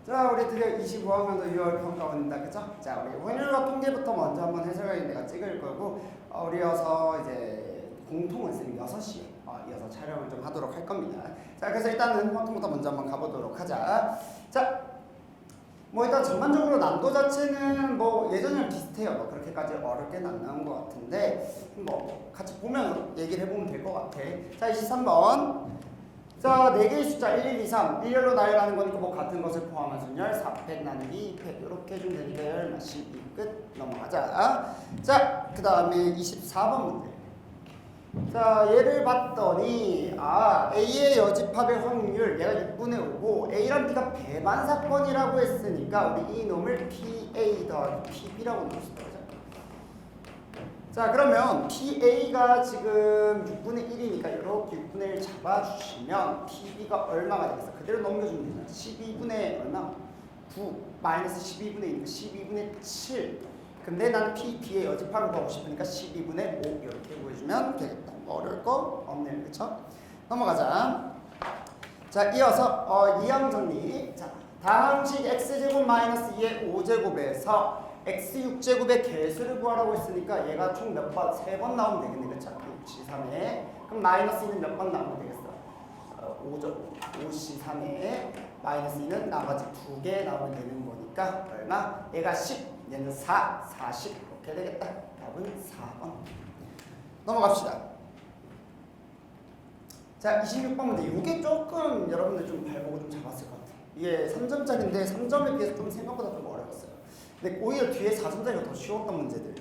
자, 우리 드디어 25학년도 6월 평가 온다, 그죠? 자, 우리 확률과 통계부터 먼저 한번 해석을 내가 찍을 거고, 우리 이어서 이제 공통은 쌤 6시에 이어서 촬영을 좀 하도록 할 겁니다. 자, 그래서 일단은 화통부터 먼저 한번 가보도록 하자. 자, 뭐 일단 전반적으로 난도 자체는 뭐 예전이랑 비슷해요. 뭐 그렇게까지 어렵게는 안 나온 것 같은데, 뭐 같이 보면 얘기를 해보면 될 것 같아. 자, 23번. 자, 4개의 숫자 1, 2, 3 일렬로 나열하는 거니까 뭐 같은 것을 포함한 순열 4팩 나누기 2팩 이렇게 해주면 되니까 열 마시 끝 넘어가자. 자, 그 다음에 24번 문제. 자, 얘를 봤더니 A의 여집합의 확률 얘가 6분의 5고 A랑 B가 배반 사건이라고 했으니까 우리 이 놈을 PA 더하기 PB라고 넣을 수 있죠. 자, 그러면 PA가 지금 6분의 1이니까 이렇게 6분의 1 잡아주시면 PB가 얼마가 되겠어? 그대로 넘겨주면 되잖아. 12분의 얼마? 9 마이너스 12분의 2니까 12분의 7. 근데 난 PB의 여집합을 구하고 싶으니까 12분의 5 이렇게 보여주면 되겠다. 어려울 거 없네요. 그쵸? 넘어가자. 자, 이어서 이항 정리. 자, 다항식 x제곱 마이너스 2의 5제곱에서 x6제곱의 개수를 구하라고 했으니까 얘가 총 몇 번? 3번 나오면 되겠네. 그쵸? 5C3에 그럼 마이너스 2는 몇 번 나오면 되겠어? 5C3에 마이너스 2는 나머지 2개 나오면 되는 거니까 얼마? 얘가 10, 얘는 4, 40 이렇게 되겠다. 답은 4번. 넘어갑시다. 자, 26번 문제. 이게 조금 여러분들 좀 발목을 좀 잡았을 것 같아요. 이게 3점짜리인데 3점에 비해서 좀 생각보다 좀 어려웠어요. 근데 오히려 뒤에 4점짜리가 더 쉬웠던 문제들.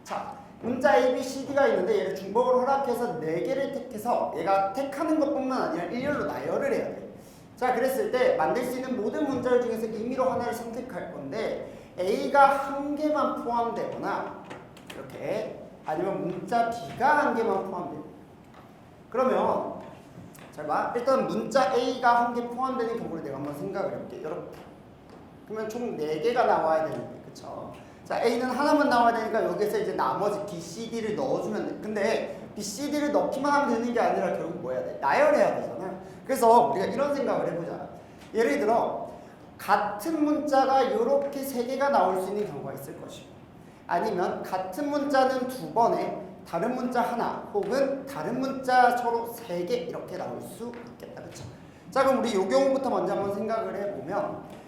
자, 문자 A, B, C, D가 있는데 얘를 중복을 허락해서 4개를 택해서 얘가 택하는 것뿐만 아니라 일렬로 나열을 해야 돼. 자, 그랬을 때 만들 수 있는 모든 문자들 중에서 임의로 하나를 선택할 건데 A가 1개만 포함되거나 이렇게 아니면 문자 B가 1개만 포함돼요. 그러면 잘 봐. 일단 문자 A가 1개 포함되는 경우를 내가 한번 생각을 해볼게. 이렇게. 그러면 총 4개가 나와야 되는데, 그쵸? 자, A는 하나만 나와야 되니까 여기서 이제 나머지 B, C, D를 넣어주면 돼. 근데 B, C, D를 넣기만 하면 되는 게 아니라 결국 뭐 해야 돼? 나열해야 되잖아. 그래서 우리가 이런 생각을 해보자. 예를 들어 같은 문자가 이렇게 3개가 나올 수 있는 경우가 있을 것이고 아니면 같은 문자는 2번에 다른 문자 하나 혹은 다른 문자 서로 3개 이렇게 나올 수 있겠다. 그쵸? 자, 그럼 우리 이 경우부터 먼저 한번 생각을 해보면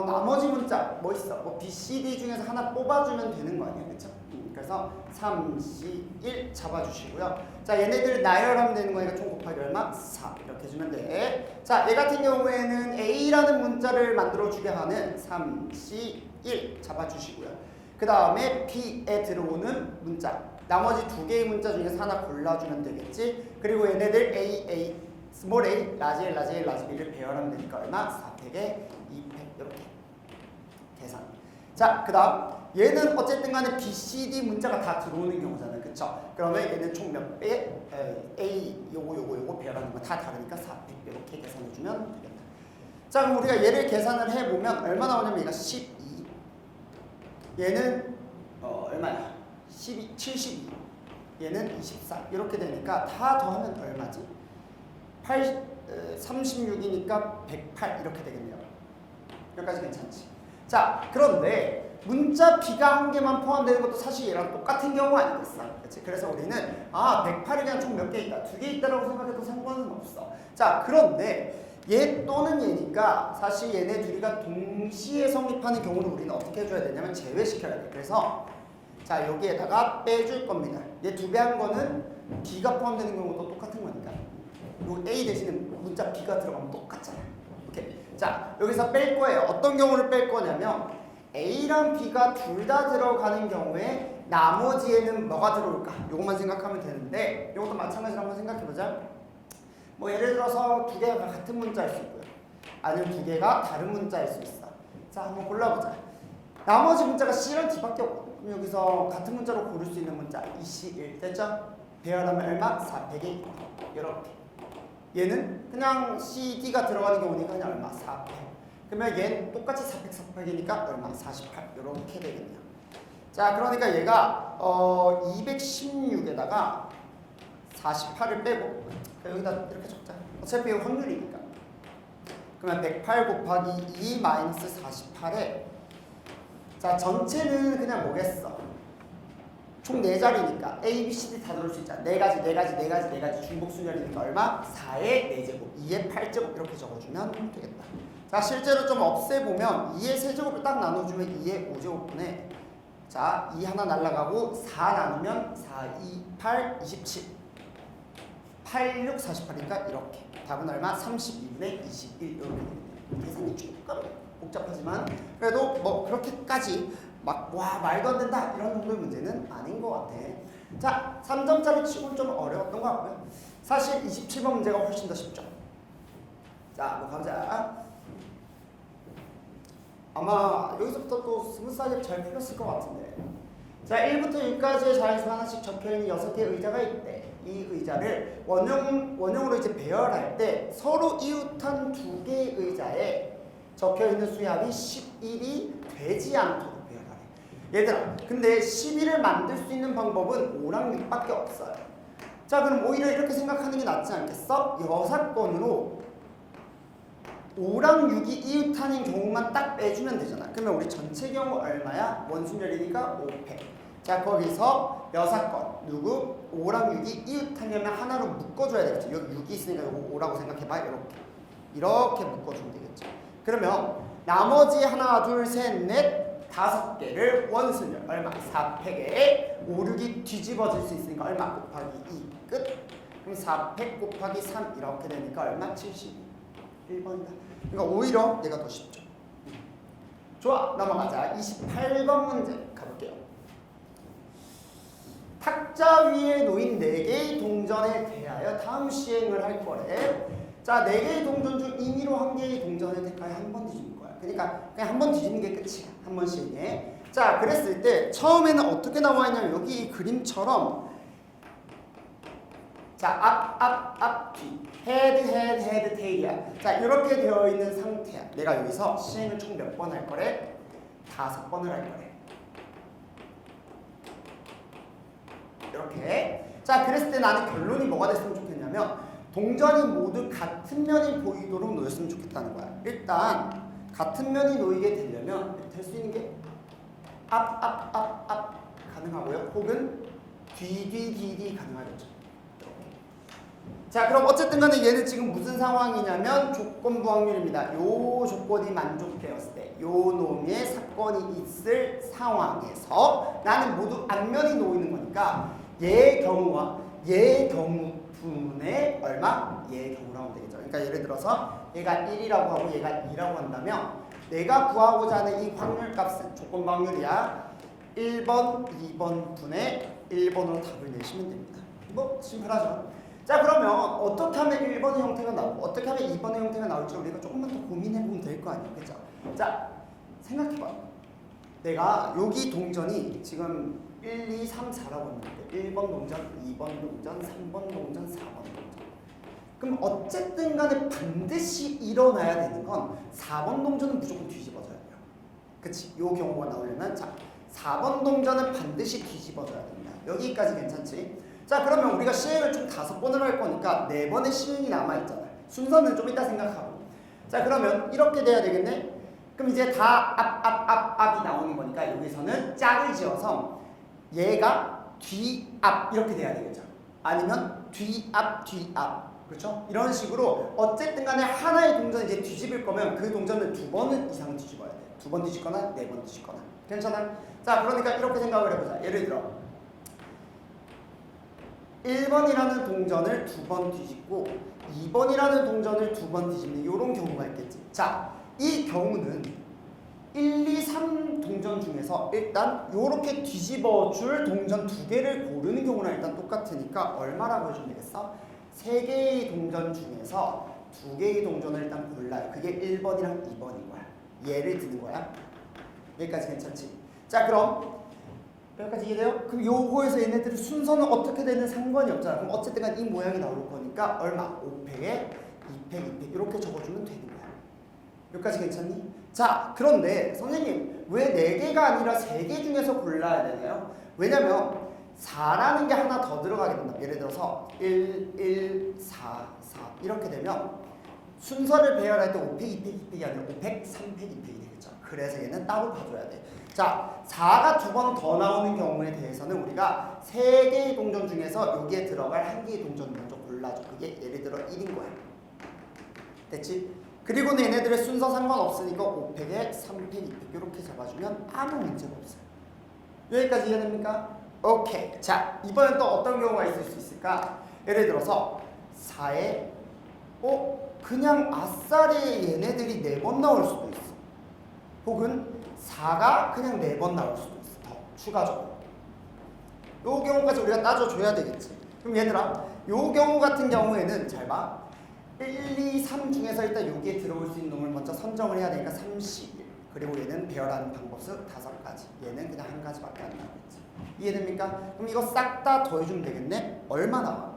나머지 문자 뭐 있어? 뭐 B, C, D 중에서 하나 뽑아주면 되는 거 아니에요? 그쵸? 그래서 3, C, 1 잡아주시고요. 자, 얘네들 나열하면 되는 거니까 총 곱하기 얼마? 4 이렇게 해주면 돼. 자, 얘 같은 경우에는 A라는 문자를 만들어주게 하는 3, C, 1 잡아주시고요. 그 다음에 B에 들어오는 문자 나머지 2개의 문자 중에서 하나 골라주면 되겠지. 그리고 얘네들 A, 스몰 a, 라지 A, 라지 A, 라지 B를 배열하면 되니까 얼마? 4팩에 2팩 이렇게 계산. 자, 그 다음 얘는 어쨌든 간에 B, C, D 문자가 다 들어오는 경우잖아요. 그쵸? 그러면 얘는 총 몇 배? A, 요거 배열하는 거 다 다르니까 4팩 이렇게 계산해주면 되겠다. 자, 그럼 우리가 얘를 계산을 해보면 얼마 나오냐면 얘가 12 얘는 얼마야? 12, 72 얘는 24 이렇게 되니까 다 더하면 얼마지? 36이니까 108 이렇게 되겠네요. 여기까지 괜찮지? 자, 그런데 문자 B가 1개만 포함되는 것도 사실 얘랑 똑같은 경우 아니겠어? 그치? 그래서 우리는 108이 그냥 총 몇 개 있다, 2개 있다라고 생각해도 상관은 없어. 자, 그런데 얘 또는 얘니까 사실 얘네 둘이가 동시에 성립하는 경우는 우리는 어떻게 해줘야 되냐면 제외시켜야 돼. 그래서 자, 여기에다가 빼줄 겁니다. 얘 2배 한 거는 B가 포함되는 경우도 똑같은 거니까 요 A 대신에 문자 B가 들어가면 똑같잖아. 오케이. 자, 여기서 뺄 거예요. 어떤 경우를 뺄 거냐면 A랑 B가 둘 다 들어가는 경우에 나머지에는 뭐가 들어올까? 요것만 생각하면 되는데 요것도 마찬가지로 한번 생각해보자. 뭐 예를 들어서 2개가 같은 문자일 수 있고요. 아니면 2개가 다른 문자일 수 있어. 자, 한번 골라보자. 나머지 문자가 C랑 D밖에 없거든. 그럼 여기서 같은 문자로 고를 수 있는 문자 2C1 됐죠? 배열하면 얼마? 4팩에 이렇게. 얘는 그냥 C, D가 들어가는 경우니까 그냥 얼마? 4팩. 그러면 얘는 똑같이 4팩, 4팩이니까 얼마? 48 이렇게 되겠네요. 자, 그러니까 얘가 216에다가 48을 빼고 여기다 이렇게 적자. 어차피 이거 확률이니까 그러면 108 곱하기 2 마이너스 48에 자 전체는 그냥 뭐겠어? 총 4자리니까 A, B, C, D 다 넣을 수 있잖아. 4가지 중복순열이니까 얼마? 4의 4제곱, 2의 8제곱 이렇게 적어주면 되겠다. 자 실제로 좀 없애보면 2의 세제곱을 딱 나눠주면 2의 5제곱분에 자 2 하나 날라가고 4 나누면 4, 2, 8, 27 8, 6, 48이니까 이렇게 답은 얼마? 32분의 21 이렇게 되겠네요. 계산이 조금 복잡하지만 그래도 뭐 그렇게까지 막 와 말도 안 된다 이런 정도의 문제는 아닌 것 같아. 자 3점짜리 치고는 좀 어려웠던 것 같고요. 사실 27번 문제가 훨씬 더 쉽죠. 자 뭐 가보자. 아마 여기서부터 또 스무스하게 잘 풀렸을 것 같은데. 자 1부터 6까지의 자연수 하나씩 적혀있는 6개의 의자가 있대. 이 의자를 원형으로 이제 배열할 때 서로 이웃한 2개의 의자에 적혀있는 수합이 11이 되지 않도록 배열하래. 얘들아 근데 11을 만들 수 있는 방법은 5랑 6밖에 없어요. 자 그럼 오히려 이렇게 생각하는 게 낫지 않겠어? 여사건으로 5랑 6이 이웃하는 경우만 딱 빼주면 되잖아. 그러면 우리 전체 경우 얼마야? 원순열이니까 5패. 자 거기서 여사건 누구? 5랑 6이 이웃하려면 하나로 묶어줘야 되겠죠. 여기 6이 있으니까 이거 5라고 생각해봐. 이렇게 묶어주면 되겠죠. 그러면 나머지 하나 둘 셋 넷 5개를 원순열 얼마? 4팩에 5, 6이 뒤집어질 수 있으니까 얼마? 곱하기 2 끝. 그럼 4팩 곱하기 3 이렇게 되니까 얼마? 71번이다. 그러니까 오히려 내가 더 쉽죠. 좋아 넘어가자. 28번 문제 가볼게요. 탁자 위에 놓인 4개의 동전에 대하여 다음 시행을 할 거래. 자 4개의 동전 중 임의로 1개의 동전을 택하여 한 번 뒤집는 거야. 그러니까 그냥 한 번 뒤집는 게 끝이야. 한 번 시행해. 자 그랬을 때 처음에는 어떻게 나와 있냐면 여기 이 그림처럼 자 앞 뒤 헤드 테일이야. 자 이렇게 되어 있는 상태야. 내가 여기서 시행을 총 몇 번 할 거래? 5번을 할 거래. 이렇게. 자 그랬을 때 나는 결론이 뭐가 됐으면 좋겠냐면 동전이 모두 같은 면이 보이도록 놓였으면 좋겠다는 거야. 일단 같은 면이 놓이게 되려면 될 수 있는 게 앞 가능하고요. 혹은 뒤 가능하겠죠. 자 그럼 어쨌든 간에 얘는 지금 무슨 상황이냐면 조건부 확률입니다. 요 조건이 만족되었을 때 요 놈의 사건이 있을 상황에서 나는 모두 앞면이 놓이는 거니까 얘의 경우와 얘의 경우분의 얼마? 얘의 경우라고 하면 되겠죠. 그러니까 예를 들어서 얘가 1이라고 하고 얘가 2라고 한다면 내가 구하고자 하는 이 확률값은 조건부 확률이야. 1번, 2번 분의 1번으로 답을 내시면 됩니다. 뭐 심플하죠. 자 그러면 어떻게 하면 1번의 형태가 나오고 어떻게 하면 2번의 형태가 나올지 우리가 조금만 더 고민해보면 될 거 아니에요. 그죠? 자 생각해봐. 내가 여기 동전이 지금 1, 2, 3, 4라고 했는데 1번 동전, 2번 동전, 3번 동전, 4번 동전. 그럼 어쨌든 간에 반드시 일어나야 되는 건 4번 동전은 무조건 뒤집어져야 돼요. 그치? 요 경우가 나오려면 자 4번 동전은 반드시 뒤집어져야 됩니다. 여기까지 괜찮지? 자 그러면 우리가 시행을 총 5번을 할 거니까 4번의 시행이 남아있잖아. 순서는 좀 이따 생각하고. 자 그러면 이렇게 돼야 되겠네. 그럼 이제 다 앞이 나오는 거니까 여기서는 짝을 지어서 얘가 뒤앞 이렇게 돼야 되겠죠. 아니면 뒤앞 그렇죠? 이런 식으로 어쨌든 간에 하나의 동전을 이제 뒤집을 거면 그 동전을 2번 이상 뒤집어야 돼. 2번 뒤집거나 4번 뒤집거나. 괜찮아? 자 그러니까 이렇게 생각을 해보자. 예를 들어 1번이라는 동전을 2번 뒤집고 2번이라는 동전을 2번 뒤집는 이런 경우가 있겠지. 자, 이 경우는 1, 2, 3 동전 중에서 일단 이렇게 뒤집어줄 동전 2개를 고르는 경우랑 일단 똑같으니까 얼마라고 해주면 되겠어? 3개의 동전 중에서 2개의 동전을 일단 골라요. 그게 1번이랑 2번인 거야. 얘를 드는 거야. 여기까지 괜찮지? 자, 그럼 여기까지 이해돼요? 그럼 요거에서 얘네들의 순서는 어떻게 되는 상관이 없잖아. 그럼 어쨌든 간 이 모양이 나올 거니까 얼마? 5팩에 2팩 이렇게 적어주면 되는 거야. 여기까지 괜찮니? 자 그런데 선생님 왜 4개가 아니라 3개 중에서 골라야 되나요? 왜냐면 4라는 게 하나 더 들어가게 된다. 예를 들어서 1, 1, 4, 4 이렇게 되면 순서를 배열할 때 5팩, 2팩, 2팩이 아니라 5팩, 3팩, 2팩이 되겠죠. 그래서 얘는 따로 봐줘야 돼. 자, 4가 두 번 더 나오는 경우에 대해서는 우리가 3개의 동전 중에서 여기에 들어갈 1개의 동전 먼저 골라줘. 그게 예를 들어 1인 거야. 됐지? 그리고는 얘네들의 순서 상관없으니까 5팩에 3팩, 2팩 이렇게 잡아주면 아무 문제가 없어요. 여기까지 이해됩니까? 오케이. 자, 이번엔 또 어떤 경우가 있을 수 있을까? 예를 들어서 4에 그냥 아싸리 얘네들이 4번 나올 수도 있어. 혹은 4가 그냥 4번 나올 수도 있어. 더 추가적으로. 요 경우까지 우리가 따져줘야 되겠지. 그럼 얘들아, 요 경우 같은 경우에는 잘 봐. 1, 2, 3 중에서 일단 여기에 들어올 수 있는 놈을 먼저 선정을 해야 되니까 31. 그리고 얘는 배열하는 방법수 5가지. 얘는 그냥 1가지밖에 안 나오겠지. 이해됩니까? 그럼 이거 싹 다 더해주면 되겠네? 얼마 나와?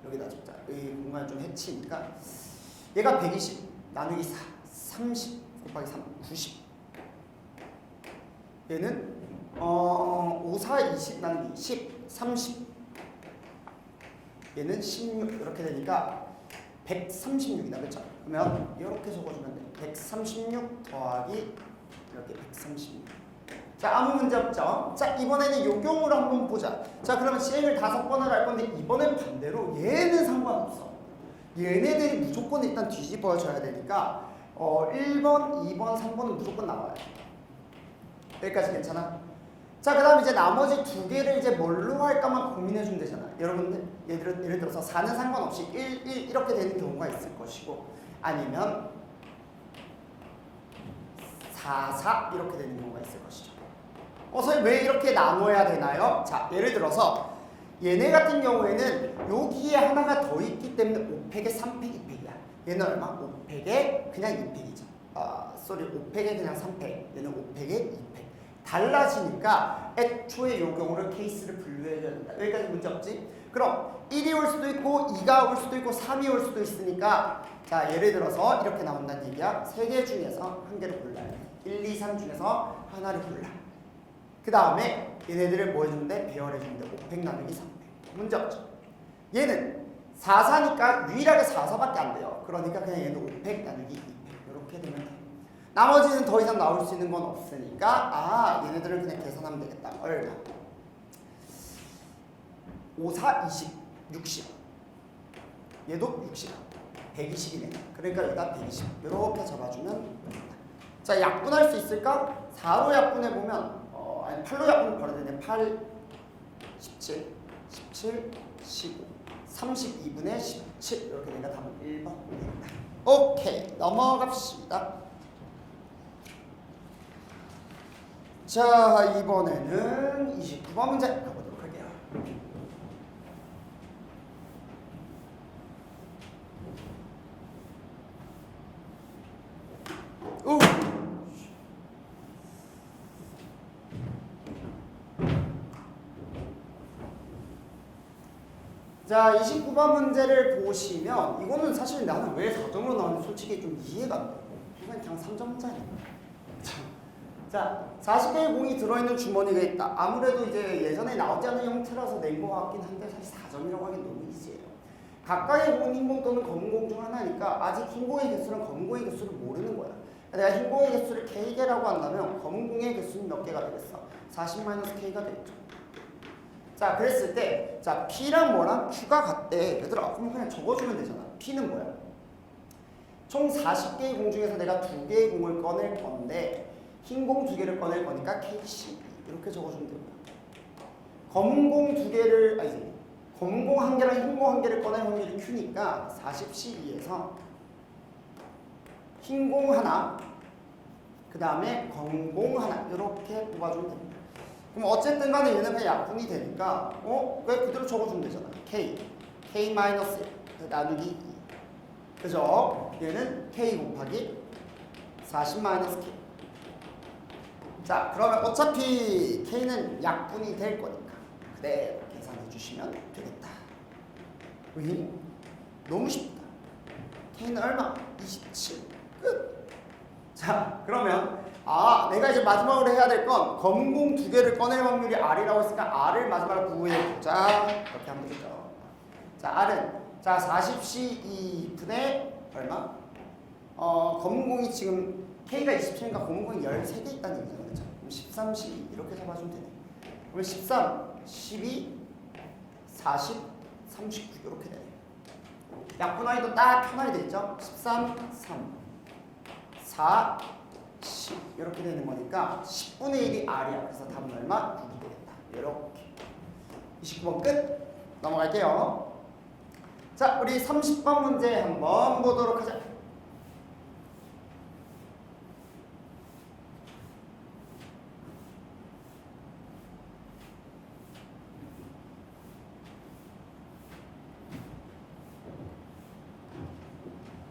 여기다 적자. 이 공간을 좀 해치니까 얘가 120 나누기 4 30 곱하기 3 90. 얘는 5, 4, 20 나누기 10 30. 얘는 16 이렇게 되니까 136이다. 그렇죠? 그러면 이렇게 적어주면 돼. 136 더하기 이렇게 136. 자, 아무 문제 없죠? 자, 이번에는 요 경우를 한번 보자. 자, 그러면 시행을 5번을 할 건데 이번엔 반대로 얘는 상관없어. 얘네들이 무조건 일단 뒤집어져야 되니까 1번, 2번, 3번은 무조건 나와요. 여기까지 괜찮아? 자, 그 다음 이제 나머지 2개를 이제 뭘로 할까만 고민해주면 되잖아. 여러분들, 예를 들어서 4는 상관없이 1, 1 이렇게 되는 경우가 있을 것이고 아니면 4, 4 이렇게 되는 경우가 있을 것이죠. 선생님 왜 이렇게 나눠야 되나요? 자, 예를 들어서 얘네 같은 경우에는 여기에 하나가 더 있기 때문에 5팩에 3팩, 2팩이야. 얘는 얼마? 5팩에 그냥 2팩이죠. 5팩에 그냥 3팩. 얘는 5팩에 2팩. 달라지니까 애초에 요 경우를 케이스를 분류해야 된다. 여기까지 문제 없지? 그럼 1이 올 수도 있고 2가 올 수도 있고 3이 올 수도 있으니까 자, 예를 들어서 이렇게 나온다는 얘기야. 3개 중에서 한 개를 골라야 돼. 1, 2, 3 중에서 하나를 골라. 그 다음에 얘네들을 뭐 해주는데? 배열해주는데 5팩 나누기 3팩. 문제 없죠? 얘는 4, 4니까 유일하게 4, 4밖에 안 돼요. 그러니까 그냥 얘는 5팩 나누기 2팩 이렇게 되면 돼. 나머지는 더 이상 나올 수 있는 건 없으니까 얘네들은 그냥 계산하면 되겠다. 얼마? 5, 4, 20, 60. 얘도 60. 120이네. 그러니까 여기다 120. 이렇게 잡아주면 됩니다. 자, 약분할 수 있을까? 4로 약분해보면 아니 8로 약분 바로 되네. 8, 17, 17, 15, 32분의 17 이렇게 되니까 답은 1번 됩니다. 오케이, 넘어갑시다. 자, 이번에는 29번 문제 가보도록 할게요. 자, 29번 문제를 보시면 이거는 사실 나는 왜 4점으로 나오는지 솔직히 좀 이해가 안 돼요. 이건 그냥 3점짜리야. 자, 40개의 공이 들어있는 주머니가 있다. 아무래도 이제 예전에 나오지 않은 형태라서 낸 것 같긴 한데 사실 4점이라고 하긴 너무 이지예요. 가까이 본 흰공 또는 검은 공 중 하나니까 아직 흰공의 개수는 검은 공의 개수를 모르는 거야. 내가 흰공의 개수를 K개라고 한다면 검은 공의 개수는 몇 개가 되겠어? 40-K가 되겠죠. 자, 그랬을 때 자, P랑 뭐랑 Q가 같대. 얘들아, 그럼 그냥 적어주면 되잖아. P는 뭐야? 총 40개의 공 중에서 내가 2개의 공을 꺼낼 건데 흰 공 2개를 꺼낼 거니까 KC 이렇게 적어주면 됩니다. 검은 공 2개를 검은 공 1개랑 흰 공 1개를 꺼낼 확률이 Q니까 40C2에서 흰 공 하나 그 다음에 검은 공 하나 이렇게 뽑아주면 됩니다. 그럼 어쨌든 간에 얘는 그냥 약분이 되니까 왜 그대로 적어주면 되잖아. K 마이너스 1 나누기 2 그죠? 얘는 K 곱하기 40 마이너스 K. 자, 그러면 어차피 K는 약분이 될 거니까 그대로 계산해 주시면 되겠다. 왜? 너무 쉽다. K는 얼마? 27. 끝. 자, 그러면 내가 이제 마지막으로 해야 될 건 검은 공 2개를 꺼낼 확률이 R이라고 했으니까 R을 마지막으로 구해보자. 이렇게 하면 되죠. 자, R은 자 40C 2분의 얼마? 검은 공이 지금 K가 27이니까 검은 공이 13개 있다는 얘기잖아요. 그렇죠? 그럼 13C 이렇게 잡아주면 되네. 그러면 13, 12, 40, 39 이렇게 되네. 약분하기도 딱 편하게 되겠죠? 13, 3, 4, 10 이렇게 되는 거니까 10분의 1이 R이야. 그래서 답은 얼마? 6이 되겠다. 이렇게 29번 끝. 넘어갈게요. 자, 우리 30번 문제 한번 보도록 하자.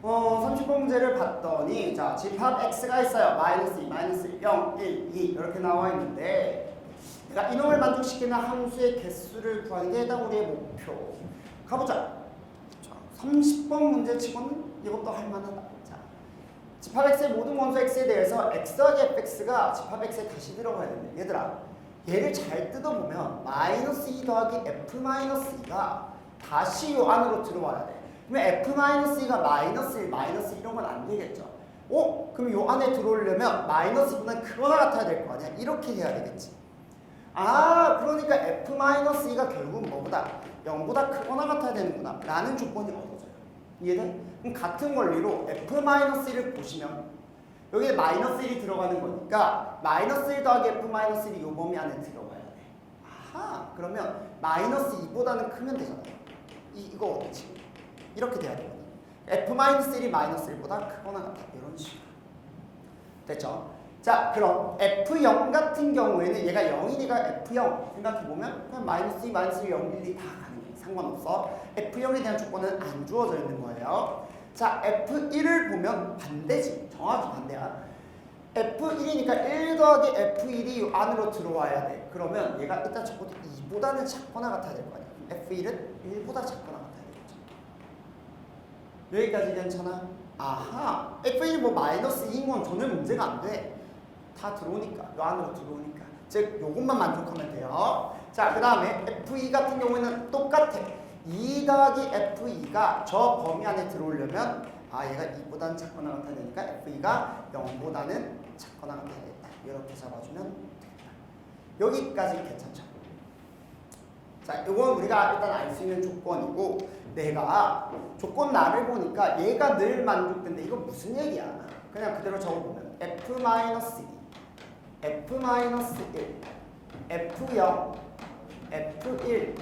어, 30번 문제를 봤더니 자, 집합 x가 있어요. 마이너스 2, 마이너스 1, 0, 1, 2 이렇게 나와 있는데 내가 이놈을 만족시키는 함수의 개수를 구하는 게 일단 우리의 목표. 가보자. 자, 30번 문제 치고는 이것도 할만하다. 자, 집합 x의 모든 원소 x에 대해서 x 더하기 fx가 집합 x에 다시 들어가야 되는데 얘들아 얘를 잘 뜯어보면 마이너스 2 더하기 f 마이너스 2가 다시 요 안으로 들어와야 돼. 그러면 f-2가 마이너스 1, 마이너스 이런 건 안 되겠죠. 그럼 요 안에 들어오려면 마이너스 2보다는 크거나 같아야 될 거 아니야. 이렇게 해야 되겠지. 아, 그러니까 f-2가 결국은 뭐보다 0보다 크거나 같아야 되는구나 라는 조건이 얻어져요. 이해돼? 그럼 같은 원리로 f-1을 보시면 여기에 마이너스 1이 들어가는 거니까 마이너스 1 더하기 f-1이 요 범위 안에 들어가야 돼. 아하, 그러면 마이너스 2보다는 크면 되잖아요. 이거 어떻지? 이렇게 돼야 되거든. f-1이 마이너스 1보다 크거나 같다. 이런 식으로. 됐죠? 자, 그럼 f0 같은 경우에는 얘가 0이니까 f0 생각해보면 그냥 마이너스 2, 마이너스 1, 0, 1, 2 다 가능해. 상관없어. f0에 대한 조건은 안 주어져 있는 거예요. 자, f1을 보면 반대지. 정확히 반대야. f1이니까 1 더하기 f1이 이 안으로 들어와야 돼. 그러면 얘가 일단 적어도 2보다는 작거나 같아야 될 거 아니야. f1은 1보다 작거나 같아야 되겠죠. 여기까지 괜찮아? 아하, f1이 뭐 마이너스 2인 건 전혀 문제가 안 돼. 다 들어오니까, 요 안으로 들어오니까. 즉, 요것만 만족하면 돼요. 자, 그 다음에 f2 같은 경우에는 똑같아. 2 더하기 f2가 저 범위 안에 들어오려면 얘가 2보다는 작거나 같아야 되니까 f2가 0보다는 작거나 같아야 되겠다. 이렇게 잡아주면 되겠다. 여기까지 괜찮죠? 자, 이건 우리가 일단 알 수 있는 조건이고 내가 조건 나를 보니까 얘가 늘 만족된다. 이거 무슨 얘기야? 그냥 그대로 적어보면 f-2, f-1, f0, f1,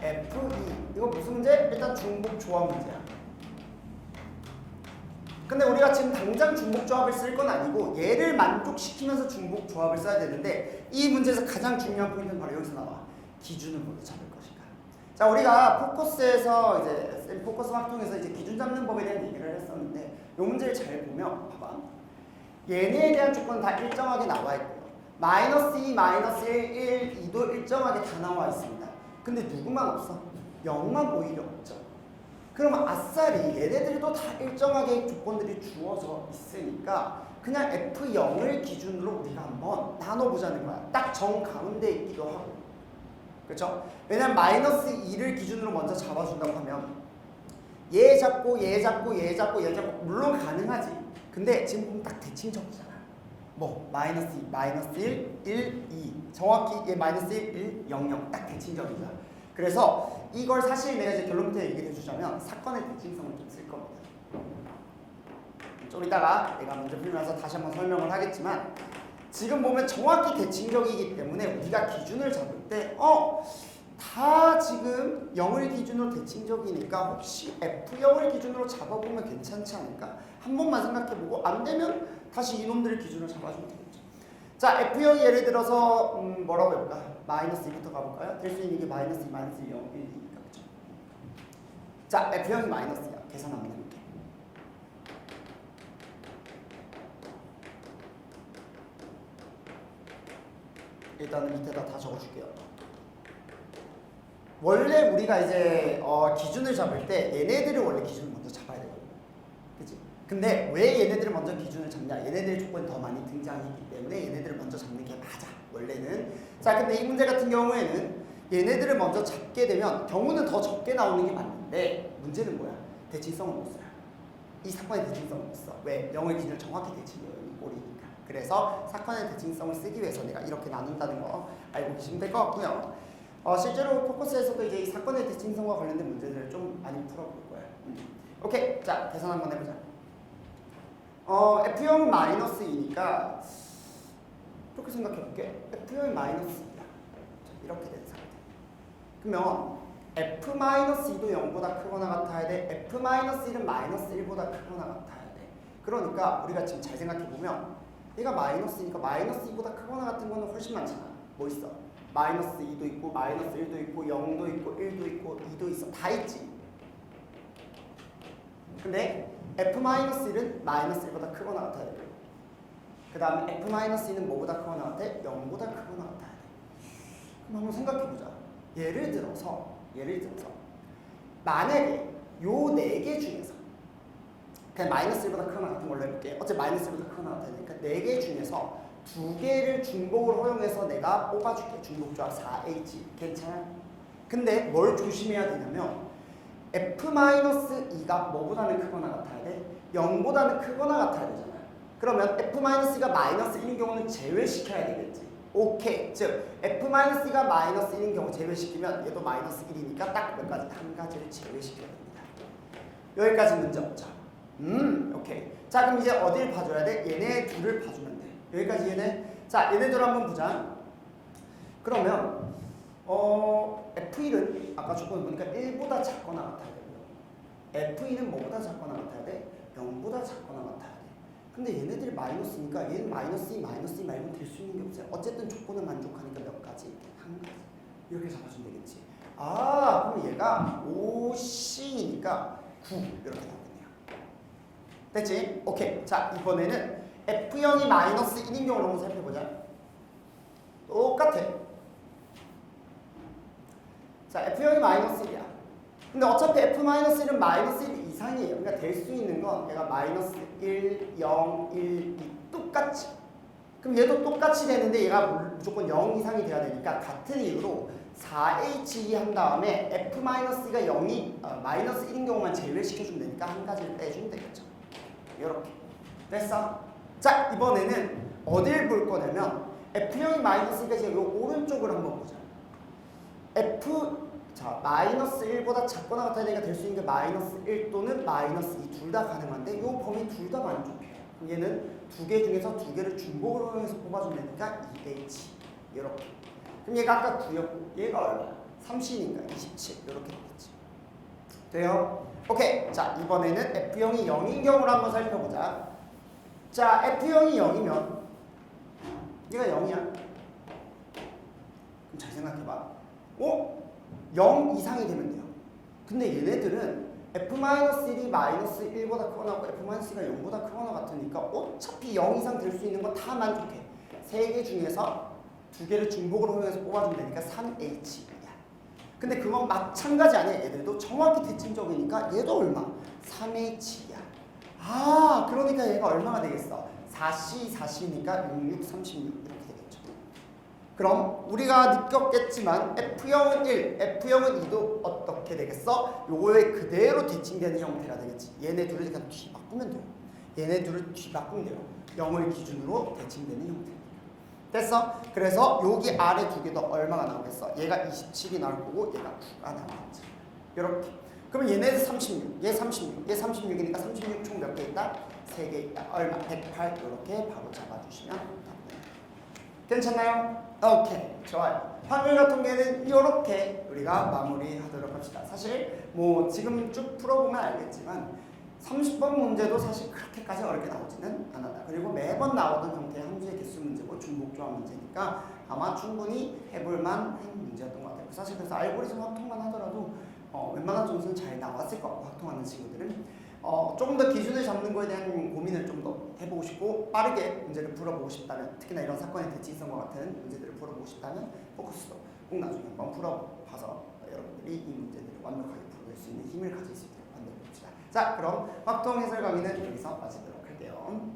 f2 이거 무슨 문제? 일단 중복 조합 문제야. 근데 우리가 지금 당장 중복 조합을 쓸 건 아니고 얘를 만족시키면서 중복 조합을 써야 되는데 이 문제에서 가장 중요한 포인트는 바로 여기서 나와. 기준을 먼저 잡을 것인가. 자, 우리가 포커스에서 이제 포커스 활동에서 이제 기준 잡는 법에 대한 얘기를 했었는데 이 문제를 잘 보면 봐봐. 얘네에 대한 조건은 다 일정하게 나와 있고요. 마이너스 2, 마이너스 1, 1, 2도 일정하게 다 나와 있습니다. 근데 누구만 없어? 0만 오히려 없죠. 그러면 아싸리 얘네들도 다 일정하게 조건들이 주어져 있으니까 그냥 F0을 기준으로 우리가 한번 나눠보자는 거야. 딱 정 가운데 있기도 하고. 그렇죠? 왜냐면 마이너스 2를 기준으로 먼저 잡아준다고 하면 얘 잡고 얘 잡고 얘 잡고 얘 잡고 물론 가능하지. 근데 지금 보면 딱 대칭적이잖아. 뭐 마이너스 2, 마이너스 1, 1, 2 정확히 얘 마이너스 1, 1, 0, 0 딱 대칭적이죠. 그래서 이걸 사실 내가 이제 결론부터 얘기를 해주자면 사건의 대칭성을 좀 쓸 겁니다. 좀 이따가 내가 문제 풀면서 다시 한번 설명을 하겠지만 지금 보면 정확히 대칭적이기 때문에 우리가 기준을 잡을 때 다 지금 0을 기준으로 대칭적이니까 혹시 F0을 기준으로 잡아보면 괜찮지 않을까? 한 번만 생각해보고 안 되면 다시 이놈들을 기준으로 잡아주면 되겠죠. 자, F0이 예를 들어서 뭐라고 해볼까? 마이너스 2부터 가볼까요? 될 수 있는 게 마이너스 2, 마이너스 0, 1, 2니까 그렇죠? 자, F0이 마이너스야. 계산 한번 해볼게. 일단은 밑에다 다 적어줄게요. 원래 우리가 이제 기준을 잡을 때 얘네들을 원래 기준을 먼저 잡아야 되거든요. 그치? 근데 왜 얘네들을 먼저 기준을 잡냐? 얘네들의 조건이 더 많이 등장했기 때문에 얘네들을 먼저 잡는 게 맞아. 원래는. 자, 근데 이 문제 같은 경우에는 얘네들을 먼저 잡게 되면 경우는 더 적게 나오는 게 맞는데 문제는 뭐야? 대칭성을 못 써요. 이 사건의 대칭성을 못 써. 왜? 0의 기준을 정확히 대칭해버리니까. 그래서 사건의 대칭성을 쓰기 위해서 내가 이렇게 나눈다는 거 알고 계시면 될 것 같고요. 실제로 포커스에서도 이제 이 사건의 대칭성과 관련된 문제들을 좀 많이 풀어볼 거예요. 오케이, 자 계산 한번 해보자. F형 마이너스 2니까 이렇게 생각해볼게. F형이 마이너스 2야. 이렇게 된 상태. 그러면 F-2도 0보다 크거나 같아야 돼. F-1은 마이너스 1보다 크거나 같아야 돼. 그러니까 우리가 지금 잘 생각해보면 얘가 마이너스니까 마이너스 2보다 크거나 같은 거는 훨씬 많잖아. 뭐 있어? 마이너스 2도 있고 마이너스 1도 있고 0도 있고 1도 있고 2도 있어. 다 있지. 근데 F-1은 마이너스 1보다 크거나 같아야 돼. 그 다음에 F-2는 뭐보다 크거나 같아? 0보다 크거나 같아야 돼. 그럼 한번 생각해보자. 예를 들어서 만약에 요 4개 중에서 그냥 마이너스 1보다 크거나 같은 걸로 해볼게. 어차피 마이너스 1보다 크거나 같아야 되니까 4개 중에서 2개를 중복을 허용해서 내가 뽑아줄게. 중복조합 4H. 괜찮아? 근데 뭘 조심해야 되냐면 F-2가 뭐보다는 크거나 같아야 돼? 0보다는 크거나 같아야 되잖아. 그러면 F-가 마이너스 1인 경우는 제외시켜야 되겠지. 오케이. 즉 F-가 마이너스 1인 경우 제외시키면 얘도 마이너스 1이니까 딱 몇 가지? 한 가지를 제외시켜야 됩니다. 여기까지 문제 없죠? 오케이. 자 그럼 이제 어딜 봐줘야 돼? 얘네 둘을 봐주면 돼. 여기까지 얘네. 자 얘네 둘 한번 보자. 그러면 F1은 아까 조건을 보니까 1보다 작거나 같아야 되고요. F2는 뭐보다 작거나 같아야 돼? 0보다 작거나 같아야 돼. 근데 얘네들이 마이너스니까 얘는 마이너스 2 말고는 될 수 있는 게 없어요. 어쨌든 조건을 만족하니까 몇 가지? 한 가지. 이렇게 잡아주면 되겠지. 그럼 얘가 5C니까 9 이렇게 나오겠네요. 됐지? 오케이. 자 이번에는 F형이 마이너스 1인 경우를 한번 살펴보자. 똑같아. 자 F형이 마이너스 1이야. 근데 어차피 F-1은 마이너스 1 이상이에요. 그러니까 될 수 있는 건 얘가 마이너스 1, 0, 1, 2 똑같이. 그럼 얘도 똑같이 되는데 얘가 무조건 0 이상이 돼야 되니까 같은 이유로 4H 한 다음에 F-가 0이 마이너스 1인 경우만 제외시켜주면 되니까 한 가지를 빼주면 되겠죠. 이렇게. 됐어? 자 이번에는 어딜 볼 거냐면 F형이 마이너스니까 지금 요 오른쪽을 한번 보자. 자, 마이너스 1보다 작거나 같아야 되니까 될 수 있는 게 마이너스 1 또는 마이너스 2 둘 다 가능한데 이 범위 둘 다 만족해요. 얘는 2개 중에서 2개를 중복으로 해서 뽑아주면 되니까 2H 이렇게. 그럼 얘가 아까 9였고 얘가 얼마? 30이니까 27 이렇게 되겠지. 돼요? 오케이. 자 이번에는 F형이 0인 경우를 한번 살펴보자. 자 F형이 0이면 얘가 0이야. 그럼 잘 생각해봐. 0 이상이 되면 돼요. 근데 얘네들은 F-1이 마이너스 1보다 크거나 하고 F-가 0보다 크거나 같으니까 어차피 0 이상 될 수 있는 건 다 만족해. 3개 중에서 2개를 중복으로 허용해서 뽑아주면 되니까 3H야. 근데 그건 마찬가지 아니야. 얘들도 정확히 대칭적이니까 얘도 얼마? 3H야. 그러니까 얘가 얼마가 되겠어? 4C니까 66, 36 이렇게 되겠죠. 그럼 우리가 느꼈겠지만 F형은 1, F형은 2도 어떻게 되겠어? 요거에 그대로 대칭되는 형태가 되겠지. 얘네 둘을 그냥 뒤바꾸면 돼요. 얘네 둘을 뒤바꾸면 돼요. 0을 기준으로 대칭되는 형태. 됐어? 그래서 여기 아래 두 개 더 얼마가 나오겠어? 얘가 27이 나올 거고 얘가 9가 나오겠지. 이렇게. 그러면 얘네들 36, 얘 36, 얘 36이니까 36 총 몇 개 있다? 3개 있다. 얼마? 108 이렇게 바로 잡아주시면 됩니다. 괜찮나요? 오케이, 좋아요. 확률 같은 경우에는 이렇게 우리가 마무리하도록 합시다. 사실 뭐 지금 쭉 풀어보면 알겠지만 30번 문제도 사실 그렇게까지 어렵게 나오지는 않았다. 그리고 매번 나오던 형태의 함수의 개수 문제고 중복조합 문제니까 아마 충분히 해볼만 한 문제였던 것 같아요. 사실 그래서 알고리즘 확통만 하더라도 웬만한 점수는 잘 나왔을 것 같고 확통하는 친구들은 조금 더 기준을 잡는 거에 대한 고민을 좀 더 해보고 싶고 빠르게 문제를 풀어보고 싶다면 특히나 이런 사건의 대칭성과 같은 문제들을 풀어보고 싶다면 포커스도 꼭 나중에 한번 풀어봐서 여러분들이 이 문제들을 완벽하게 풀어낼 수 있는 힘을 가질 수 있도록 만들어 봅시다. 자, 그럼 확통 해설 강의는 여기서 마치도록 할게요.